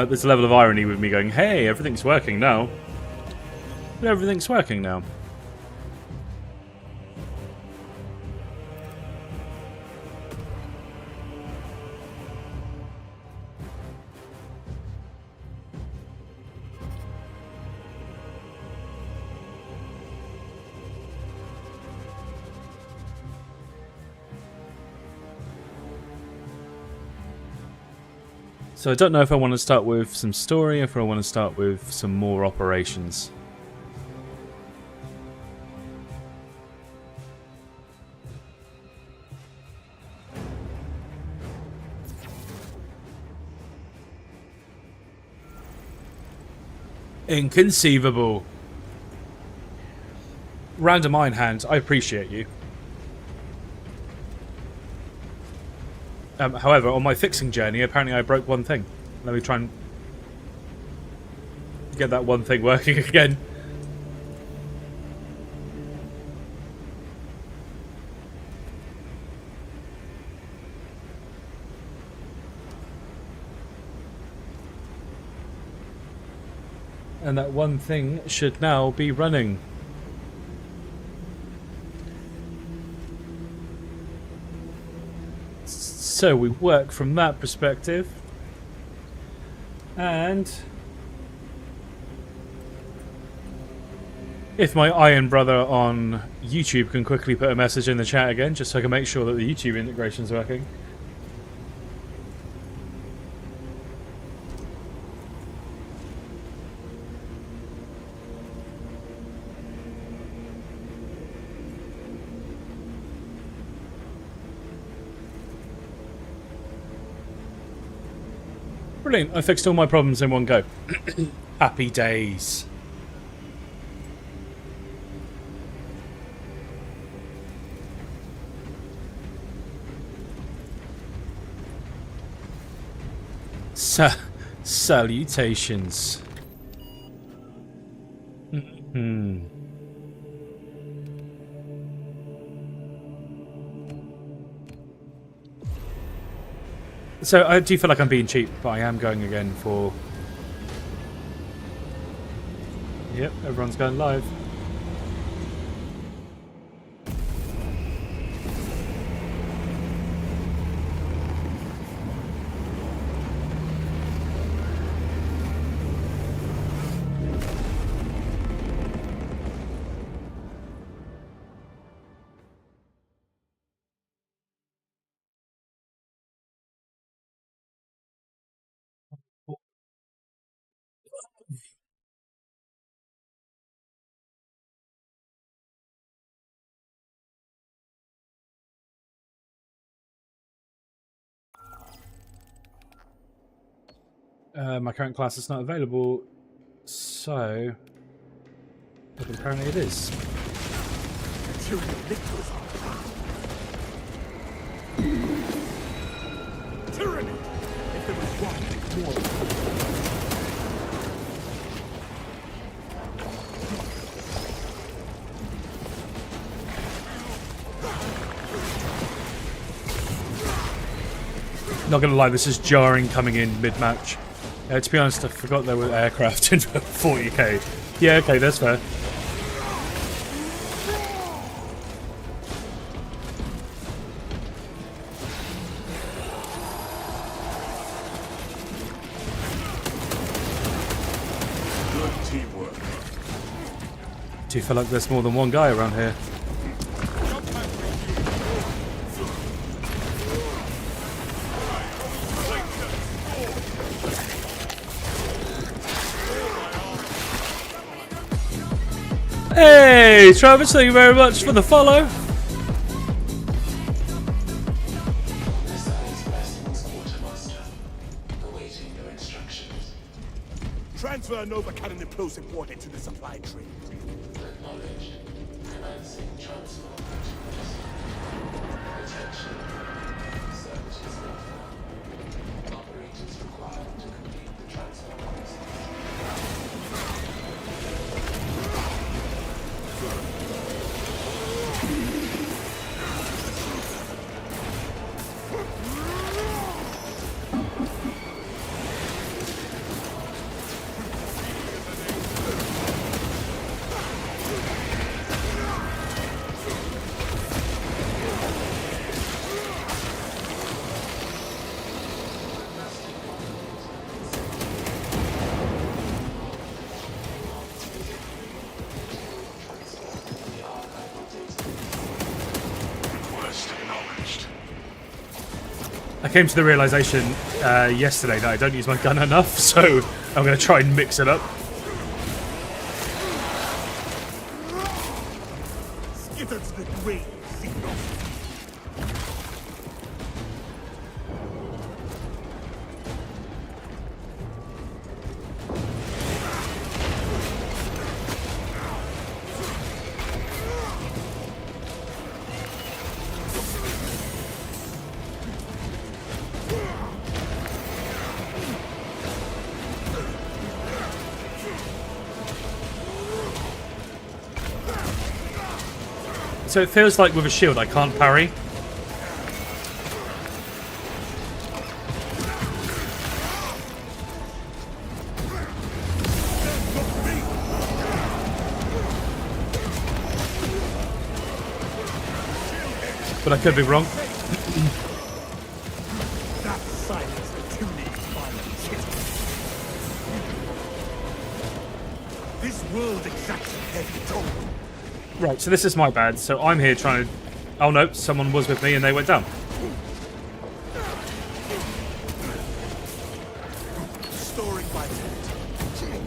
There's a level of irony with me going, hey, everything's working now. Everything's working now. So I don't know if I want to start with some story or if I want to start with some more operations. Inconceivable. Random Iron Hand, I appreciate you. However, on my fixing journey, apparently I broke one thing. Let me try and get that one thing working again. And that one thing should now be running. So we work from that perspective. And if my Iron Brother on YouTube can quickly put a message in the chat again, just so I can make sure that the YouTube integration is working. Brilliant, I fixed all my problems in one go. Happy days. Salutations. So I do feel like I'm being cheap, but I am going again for... Yep, everyone's going live. My current class is not available, so apparently it is. Tyranid! If there was one more. Not gonna lie, this is jarring coming in mid-match. To be honest, I forgot there were aircraft in 40k. Yeah, okay, that's fair. Good teamwork. Do you feel like there's more than one guy around here? Hey, Travis, thank you very much for the follow. Transfer Nova Cannon explosive warhead to the supply train. Acknowledged. Commencing transfer. Attention. Search is not found. Operators required to complete the transfer process. I came to the realization yesterday that I don't use my gun enough, so I'm going to try and mix it up. Skitter to the grave, Signal. So it feels like with a shield I can't parry. But I could be wrong. That silence intimidates violence. This world exacts a heavy toll. Right, so this is my bad. So I'm here trying to... Oh no, someone was with me and they went down. Storing my tent.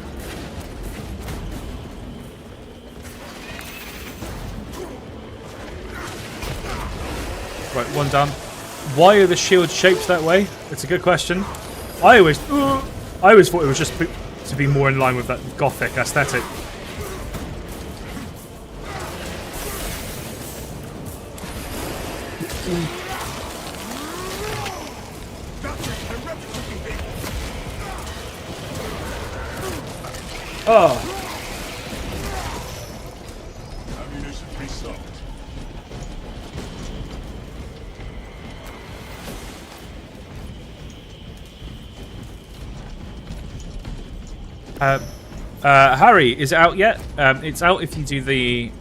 Right, one down. Why are the shields shaped that way? It's a good question. I always thought it was just to be more in line with that gothic aesthetic. Oh. Ammunition restocked. Harry, is it out yet? It's out if you do the,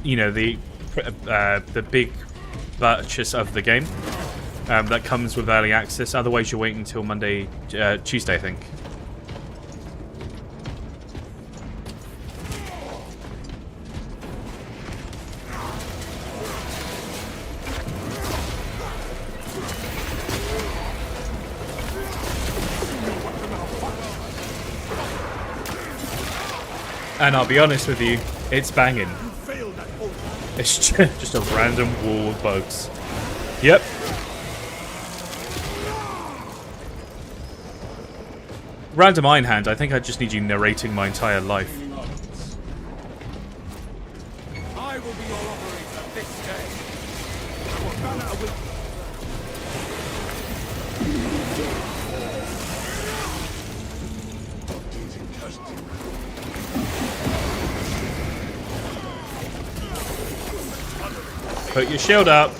the big purchase of the game. That comes with early access. Otherwise, you're waiting until Monday, Tuesday, I think. And I'll be honest with you, it's banging. It's just a random wall of bugs. Yep. Random Iron Hand, I think I just need you narrating my entire life. I will be your operator this day. I will banner a week. Put your shield up.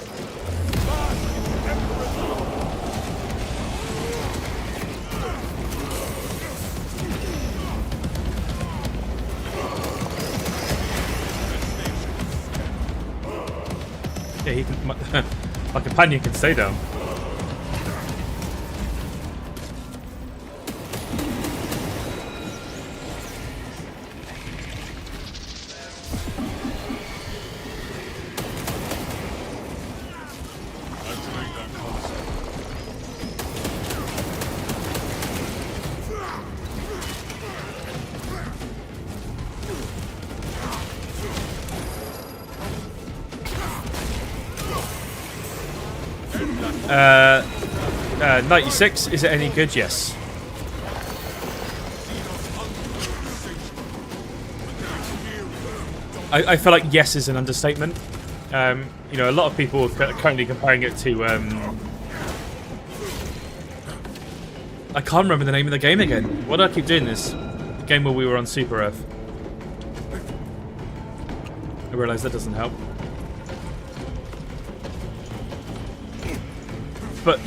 Yeah, he can, my companion can stay down. Uh, 96, is it any good? Yes. I feel like yes is an understatement. A lot of people are currently comparing it to, I can't remember the name of the game again. Why do I keep doing this? The game where we were on Super Earth. I realise that doesn't help. But,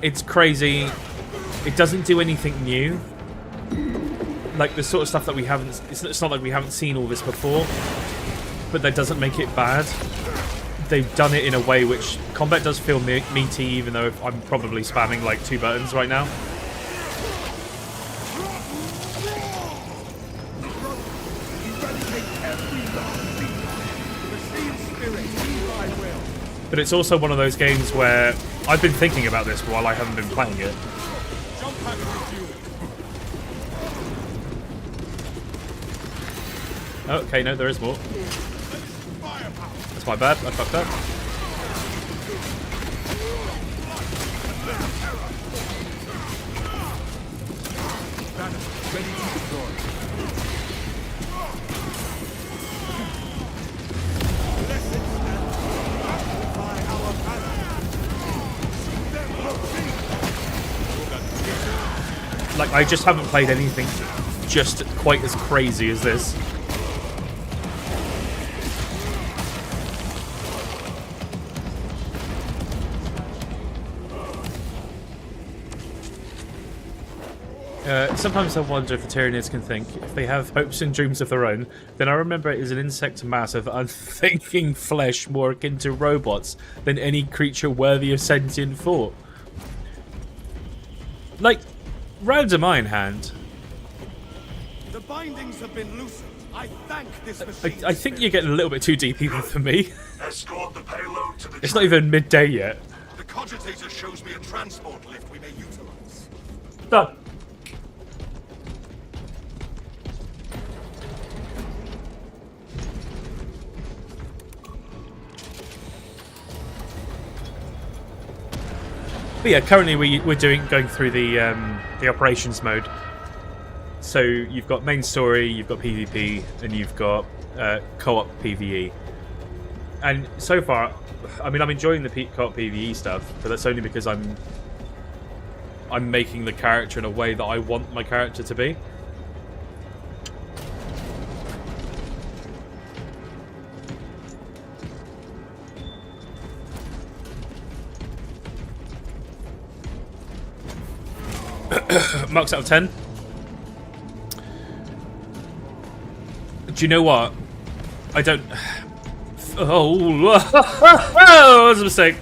it's crazy. It doesn't do anything new. Like, the sort of stuff that we haven't... It's not like we haven't seen all this before. But that doesn't make it bad. They've done it in a way which... Combat does feel meaty, even though I'm probably spamming, like, 2 buttons right now. But it's also one of those games where I've been thinking about this while I haven't been playing it. Jump pack refueling. Oh, okay, no, there is more. Firepower. That's my bad. I fucked up. Banner ready to deploy. Blessed stand. By our banner. Shoot them, proceed. Like, I just haven't played anything just quite as crazy as this. Sometimes I wonder if the Tyranids can think. If they have hopes and dreams of their own, then I remember it is an insect mass of unthinking flesh more akin to robots than any creature worthy of sentient thought. Like, round a mine hand. The bindings have been loosened. I thank this machine. I think you're getting a little bit too deep even for me. Escort the payload to the It's not even midday yet. The cogitator shows me a transport lift we may utilize. Done. But yeah, currently we're going through the operations mode. So you've got main story, you've got PvP, and you've got co-op PvE. And so far, I mean, I'm enjoying the co-op PvE stuff, but that's only because I'm making the character in a way that I want my character to be. Marks out of 10. Do you know what? I don't... Oh, that was a mistake.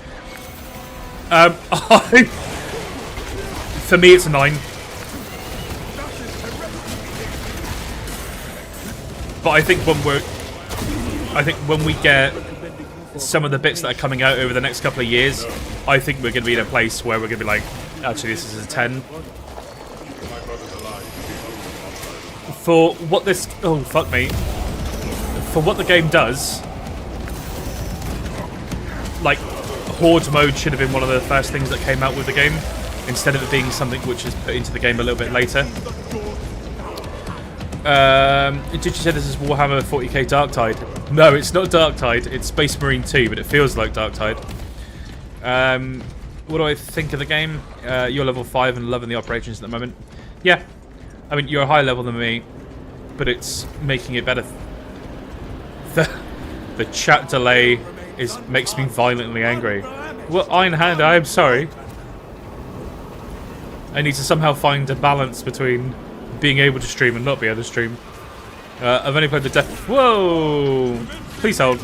For me, it's a 9. But I think when we get some of the bits that are coming out over the next couple of years, I think we're going to be in a place where we're going to be like, actually, this is a 10. For what this... Oh, fuck me. For what the game does, like, Horde mode should have been one of the first things that came out with the game, instead of it being something which is put into the game a little bit later. Did you say this is Warhammer 40k Darktide? No, it's not Darktide, it's Space Marine 2, but it feels like Darktide. What do I think of the game? You're level 5 and loving the operations at the moment. Yeah. I mean, you're a higher level than me, but it's making it better. The chat delay makes me violently angry. Well, Iron Hand, I am sorry. I need to somehow find a balance between being able to stream and not be able to stream. I've only played the death... Whoa! Please hold.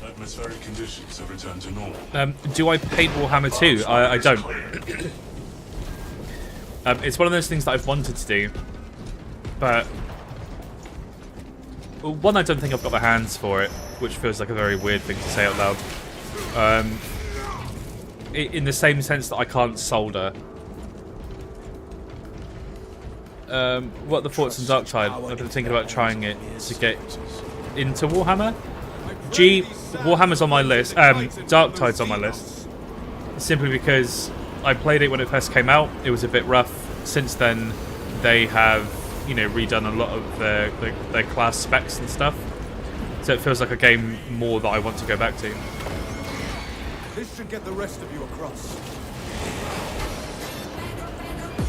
Atmospheric conditions have returned to normal. Do I paint Warhammer 2? I don't. It's one of those things that I've wanted to do, but one, I don't think I've got the hands for it, which feels like a very weird thing to say out loud. In the same sense that I can't solder. What are the thoughts on Darktide? I've been thinking about trying it to get into Warhammer. Warhammer's on my list. Darktide's on my list. Simply because I played it when it first came out. It was a bit rough. Since then, they have, you know, redone a lot of their class specs and stuff. So it feels like a game more that I want to go back to. This should get the rest of you across.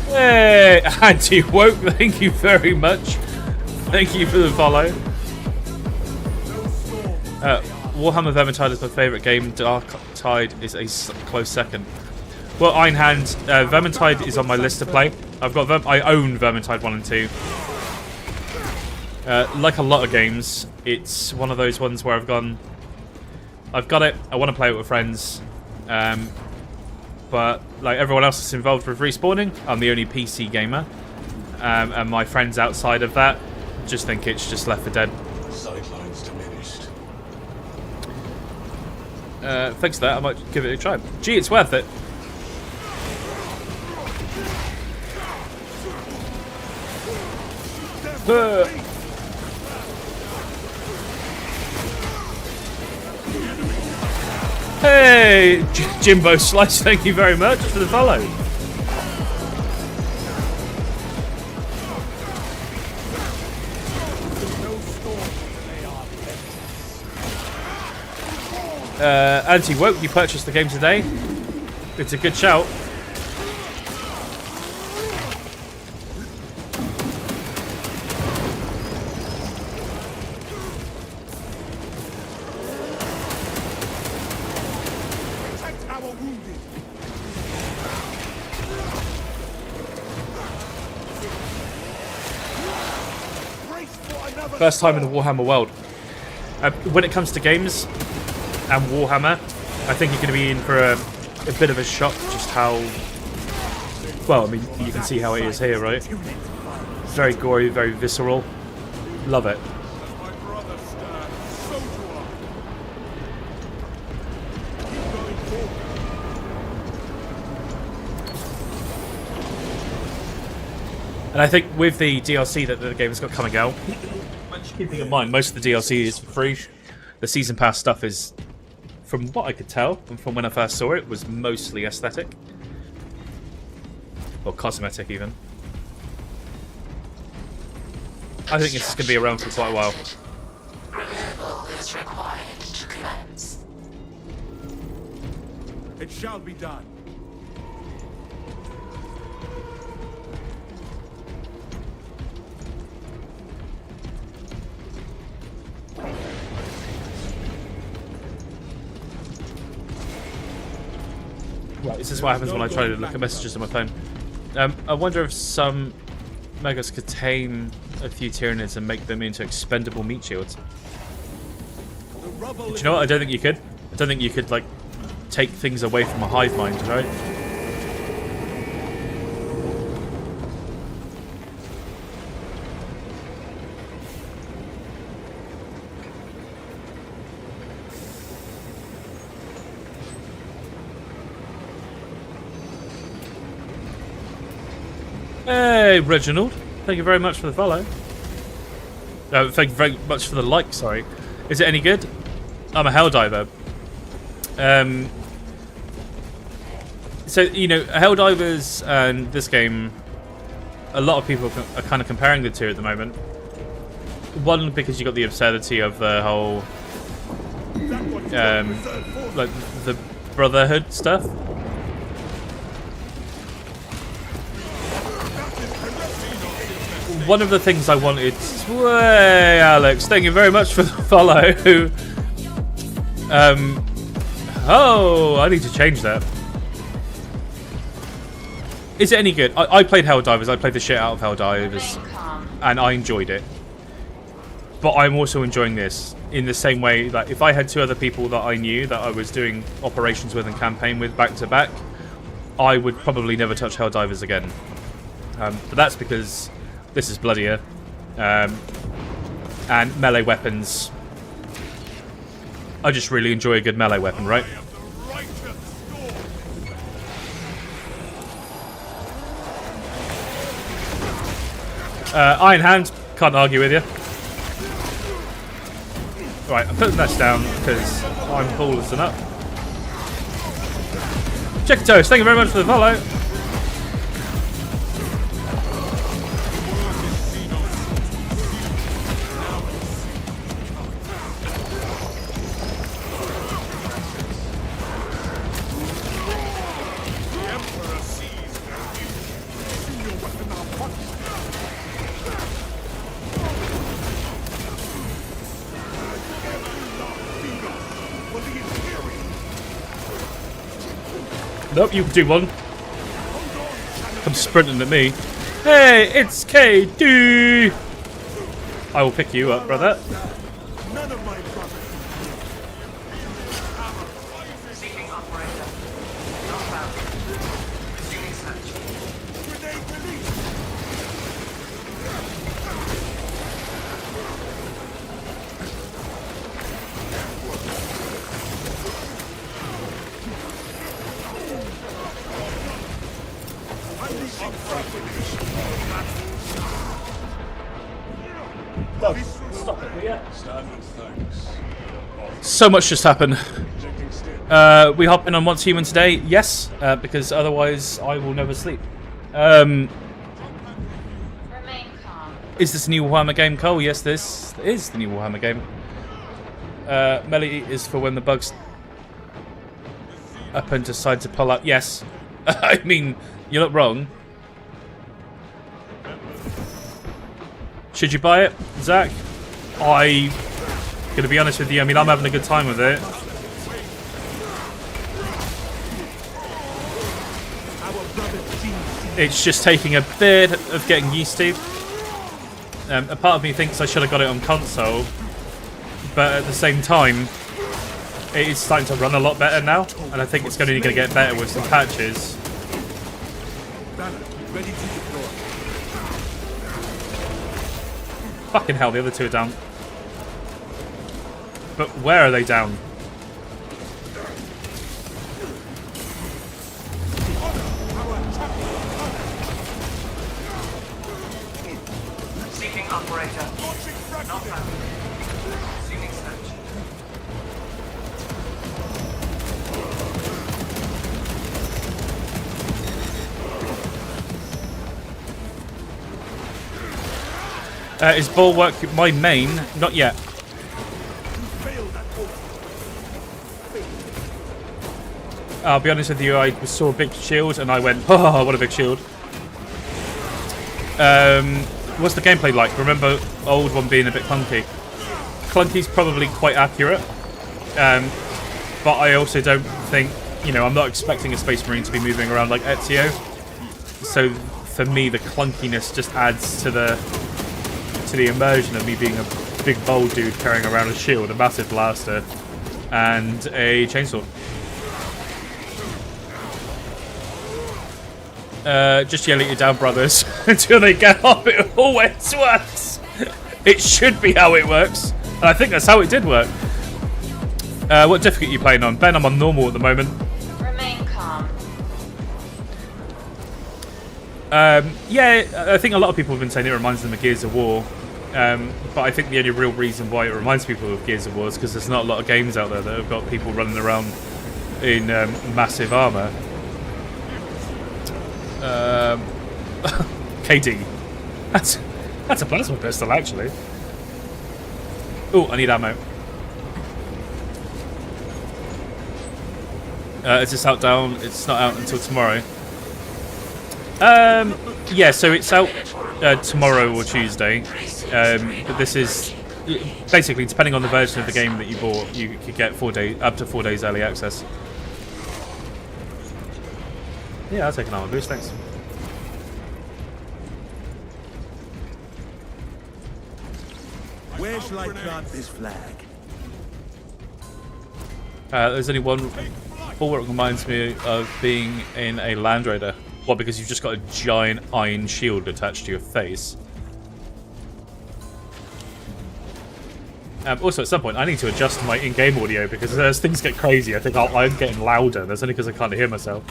Hey, Anti-Woke, thank you very much. Thank you for the follow. Warhammer Vermintide is my favourite game. Darktide is a close second. Well, Iron Hand, Vermintide is on my list to play. I own Vermintide 1 and 2. Like a lot of games, it's one of those ones where I've got it, I want to play it with friends. but like everyone else that's involved with respawning, I'm the only PC gamer, and my friends outside of that just think it's just Left 4 Dead. Sightlines diminished. Thanks for that. I might give it a try. Gee, it's worth it. Hey, Jimbo Slice, thank you very much for the follow. Anti-Woke, you purchased the game today. It's a good shout. First time in the Warhammer world. When it comes to games and Warhammer, I think you're going to be in for a bit of a shock just how... Well, I mean, you can see how it is here, right? Very gory, very visceral. Love it. And I think with the DLC that the game's got coming out, keeping in mind most of the DLC is free, the season pass stuff is, from what I could tell and from when I first saw it, was mostly aesthetic. Or cosmetic even. I think this is going to be around for quite a while. Removal is required to commence. It shall be done. Right, this is what happens when I try to look at messages on my phone. I wonder if some Megas could tame a few Tyranids and make them into expendable meat shields. Do you know what? I don't think you could. I don't think you could, like, take things away from a hive mind, right? Hey, Reginald. Thank you very much for the follow. Thank you very much for the like, sorry. Is it any good? I'm a Helldiver. So, you know, Helldivers and this game, a lot of people are kind of comparing the two at the moment. One, because you got the absurdity of the whole, like, the Brotherhood stuff. One of the things I wanted... Way, Alex, thank you very much for the follow. Oh, I need to change that. Is it any good? I played Helldivers. I played the shit out of Helldivers. And I enjoyed it. But I'm also enjoying this in the same way that if I had two other people that I knew that I was doing operations with and campaign with back to back, I would probably never touch Helldivers again. But that's because... this is bloodier. And melee weapons. I just really enjoy a good melee weapon, right? Iron Hand, can't argue with you. Right, I'm putting that down because I'm balls and up. Check Toast, thank you very much for the follow. Nope, you can do one. Come sprinting at me. Hey, it's KD! I will pick you up, brother. None of my brothers. Stop it, will ya? Standard thanks. So much just happened. We hop in on What's Human today? Yes, because otherwise I will never sleep. Remain calm. Is this a new Warhammer game, Cole? Yes, this is the new Warhammer game. Melee is for when the bugs up and decide to pull up. Yes. I mean, you're not wrong. Should you buy it, Zach? Gonna be honest with you, I mean, I'm having a good time with it. It's just taking a bit of getting used to. A part of me thinks I should have got it on console, but at the same time, it is starting to run a lot better now, and I think it's only going to get better with some patches. Ready to deploy. Fucking hell, the other two are down. But where are they down? Seeking operator. Not found. Assuming search. Is Bulwark my main? Not yet. I'll be honest with you, I saw a big shield and I went, oh, what a big shield. What's the gameplay like? Remember old one being a bit clunky. Clunky's probably quite accurate, but I also don't think, you know, I'm not expecting a Space Marine to be moving around like Ezio. So for me, the clunkiness just adds to the immersion of me being a big bold dude carrying around a shield, a massive blaster, and a chainsword. Just yell at your down brothers until they get up. It always works. It should be how it works. And I think that's how it did work. What difficulty are you playing on? Ben, I'm on normal at the moment. Remain calm. Yeah, I think a lot of people have been saying it reminds them of Gears of War. But I think the only real reason why it reminds people of Gears of War is because there's not a lot of games out there that have got people running around in massive armour. KD. That's a plasma pistol, actually. Oh, I need ammo. Is this out down? It's not out until tomorrow. Yeah, so it's out tomorrow or Tuesday. But this is basically, depending on the version of the game that you bought, you could get up to 4 days early access. Yeah, I'll take an armor boost, thanks. Where shall I plant this flag? There's only one bulwark that reminds me of being in a Land Raider. Well, because you've just got a giant iron shield attached to your face. Also, at some point, I need to adjust my in-game audio because as things get crazy, I think I'm getting louder. That's only because I can't hear myself.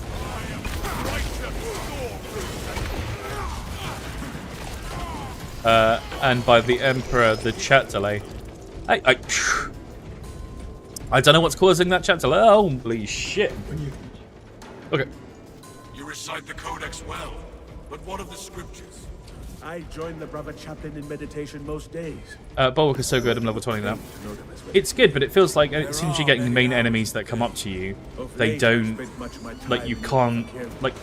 And by the Emperor, the chat delay. I don't know what's causing that chat delay. Holy shit. Okay. You recite the Codex well, but what of the scriptures? I join the brother chaplain in meditation most days. Bulwark is so good, I'm level 20 now. It's good, but it feels like as soon as you're getting the main enemies that come up to you, they don't, like, you can't, like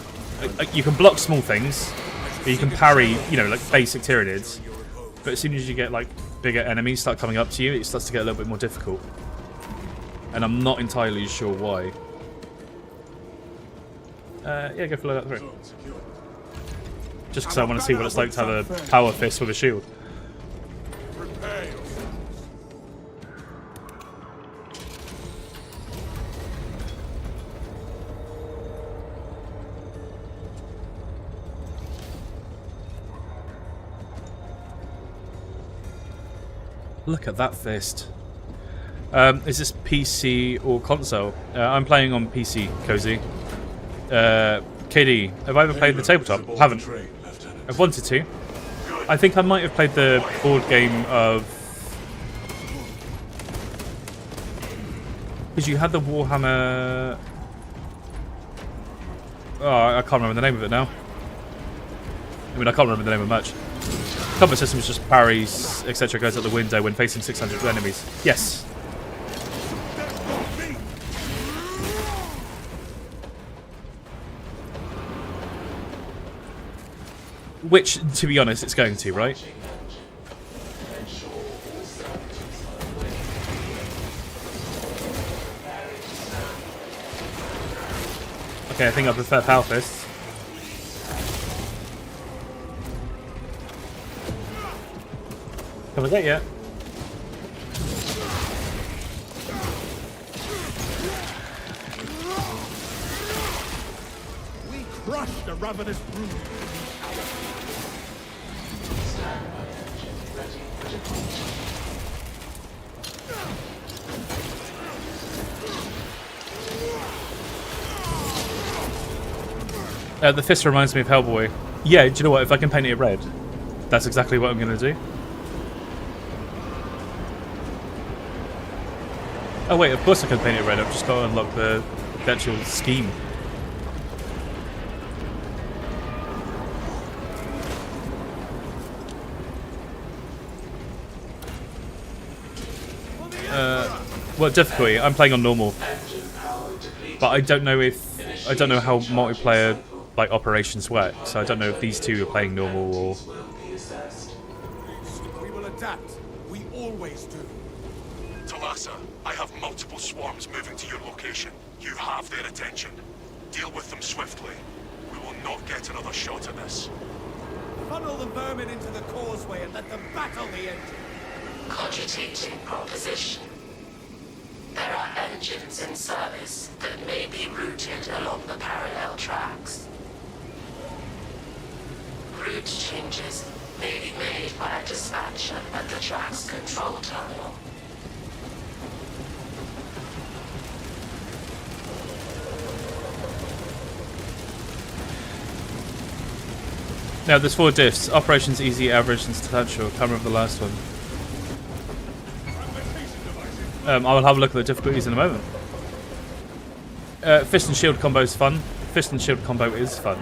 you can block small things, but you can parry, you know, like basic Tyranids, but as soon as you get, like, bigger enemies start coming up to you, it starts to get a little bit more difficult. And I'm not entirely sure why. Yeah, go follow that through. Just because I want to see what it's like to have a power fist with a shield. Prepare yourselves. Look at that fist. Is this PC or console? I'm playing on PC, Cozy. KD, have I ever played the tabletop? Haven't. I've wanted to. I think I might have played the board game of... Because you had the Warhammer... Oh, I can't remember the name of it now. I mean, I can't remember the name of much. Combat system is just parries, etc. goes out the window when facing 600 enemies. Yes. Which, to be honest, it's going to, right? Okay, I think I prefer Power Fists. Haven't got yet. We crushed the ravenous brood. The fist reminds me of Hellboy. Yeah, do you know what? If I can paint it red, that's exactly what I'm going to do. Oh wait, of course I can paint it red. I've just got to unlock the actual scheme. Well, difficulty. I'm playing on normal, but I don't know how multiplayer like operations work. So I don't know if these two are playing normal or. We will adapt. We always do. Talassa, I have multiple swarms moving to your location. You have their attention. Deal with them swiftly. We will not get another shot at this. Funnel the vermin into the causeway and let them battle the engine. Cogitating proposition. There are engines in service that may be routed along the parallel tracks. Route changes may be made by a dispatcher at the track's control terminal. Now there's 4 diffs. Operations easy, average, and substantial. Can't remember the last one. I will have a look at the difficulties in a moment. Fist and shield combo is fun. Fist and shield combo is fun.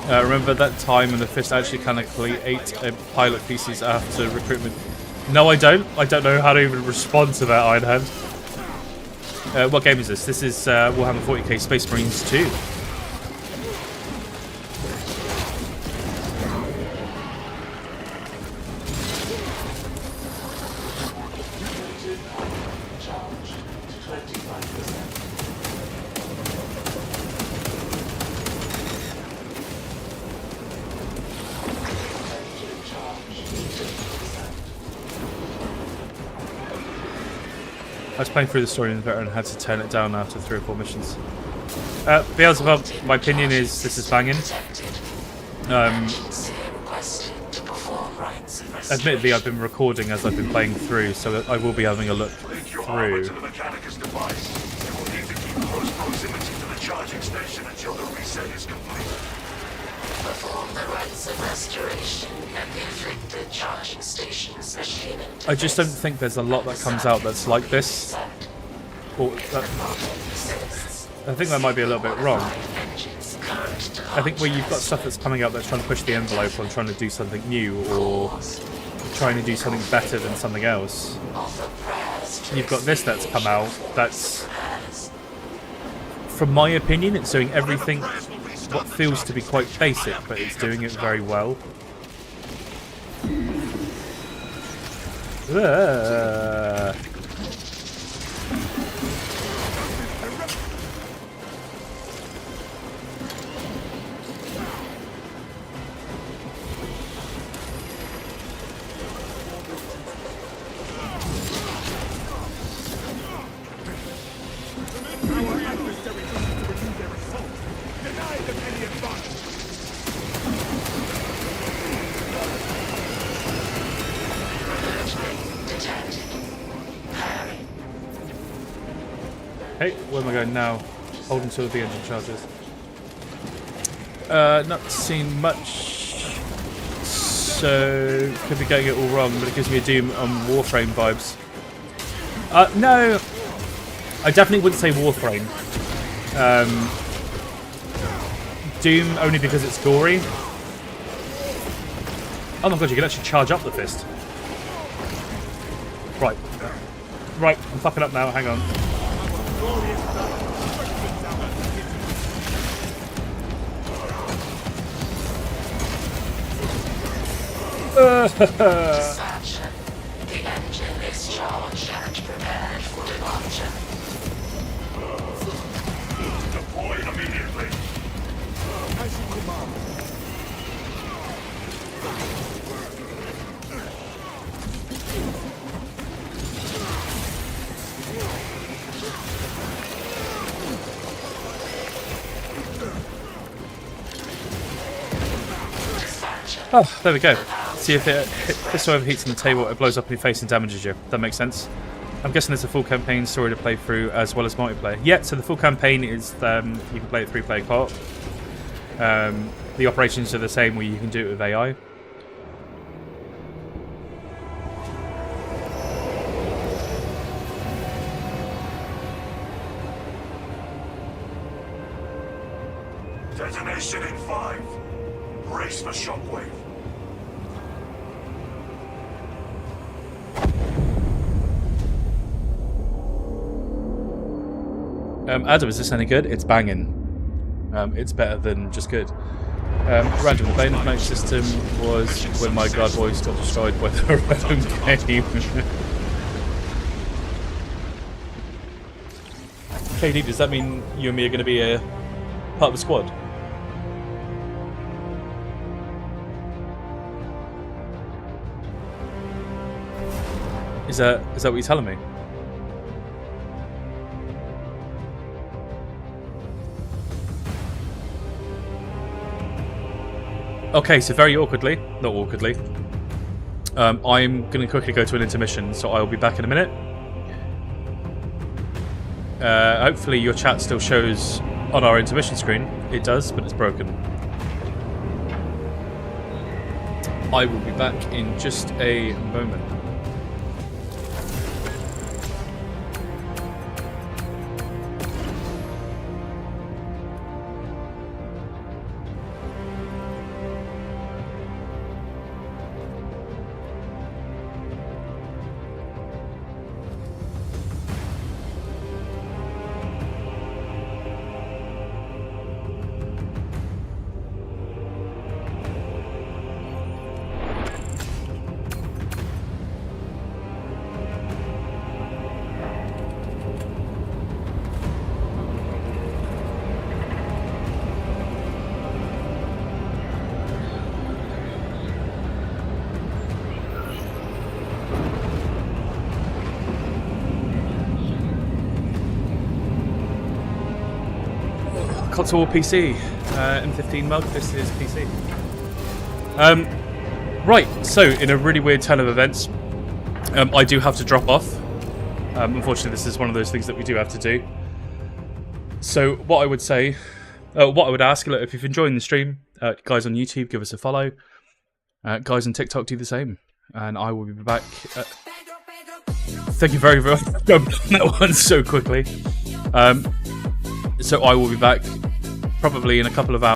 Remember that time when the fist actually canonically ate pilot pieces after recruitment? No, I don't. I don't know how to even respond to that, Ironhand. What game is this? This is Warhammer 40k Space Marines 2. I was playing through the story in Veteran and had to turn it down after 3 or 4 missions. Beelzebub, my opinion is this is banging. Admittedly, I've been recording as I've been playing through, so I will be having a look through. Perform the rites of restoration at the afflicted charging station's machine. I just don't think there's a lot that comes out that's like this. Or I think that might be a little bit wrong. I think where you've got stuff that's coming out that's trying to push the envelope on trying to do something new or trying to do something better than something else. You've got this that's come out that's, from my opinion, it's doing everything what feels to be quite basic, but it's doing it very well. Our adversaries wish to renew their assault. Deny them any advantage. Detected. Hey, where am I going now? Hold until the engine charges. Not seen much, so could be getting it all wrong, but it gives me a Doom on Warframe vibes. No, I definitely wouldn't say Warframe. Doom only because it's gory. Oh my god, you can actually charge up the fist. Right. Right, I'm fucking up now, hang on. Dispatcher, the engine is charged and prepared for departure. Deploy immediately. As you command. Oh, there we go. See if this overheats on the table, it blows up in your face and damages you. That makes sense. I'm guessing there's a full campaign story to play through as well as multiplayer. Yeah, so the full campaign is you can play it 3-player co-op. The operations are the same where you can do it with AI. Detonation in 5. Brace for shockwave. Adam, is this any good? It's banging. It's better than just good. Random, the Bane of Night system was when my guard boys got destroyed by their own game. KD, does that mean you and me are going to be a part of the squad? Is that what you're telling me? Okay, so very awkwardly, not awkwardly, I'm going to quickly go to an intermission, so I'll be back in a minute. Hopefully your chat still shows on our intermission screen. It does, but it's broken. I will be back in just a moment. Console or PC? M15 mug, this is PC. Right, so in a really weird turn of events, I do have to drop off. Unfortunately, this is one of those things that we do have to do. So what I would say, what I would ask, look, if you're enjoying the stream, guys on YouTube, give us a follow. Guys on TikTok, do the same. And I will be back. Thank you very much for that one so quickly. So I will be back probably in a couple of hours.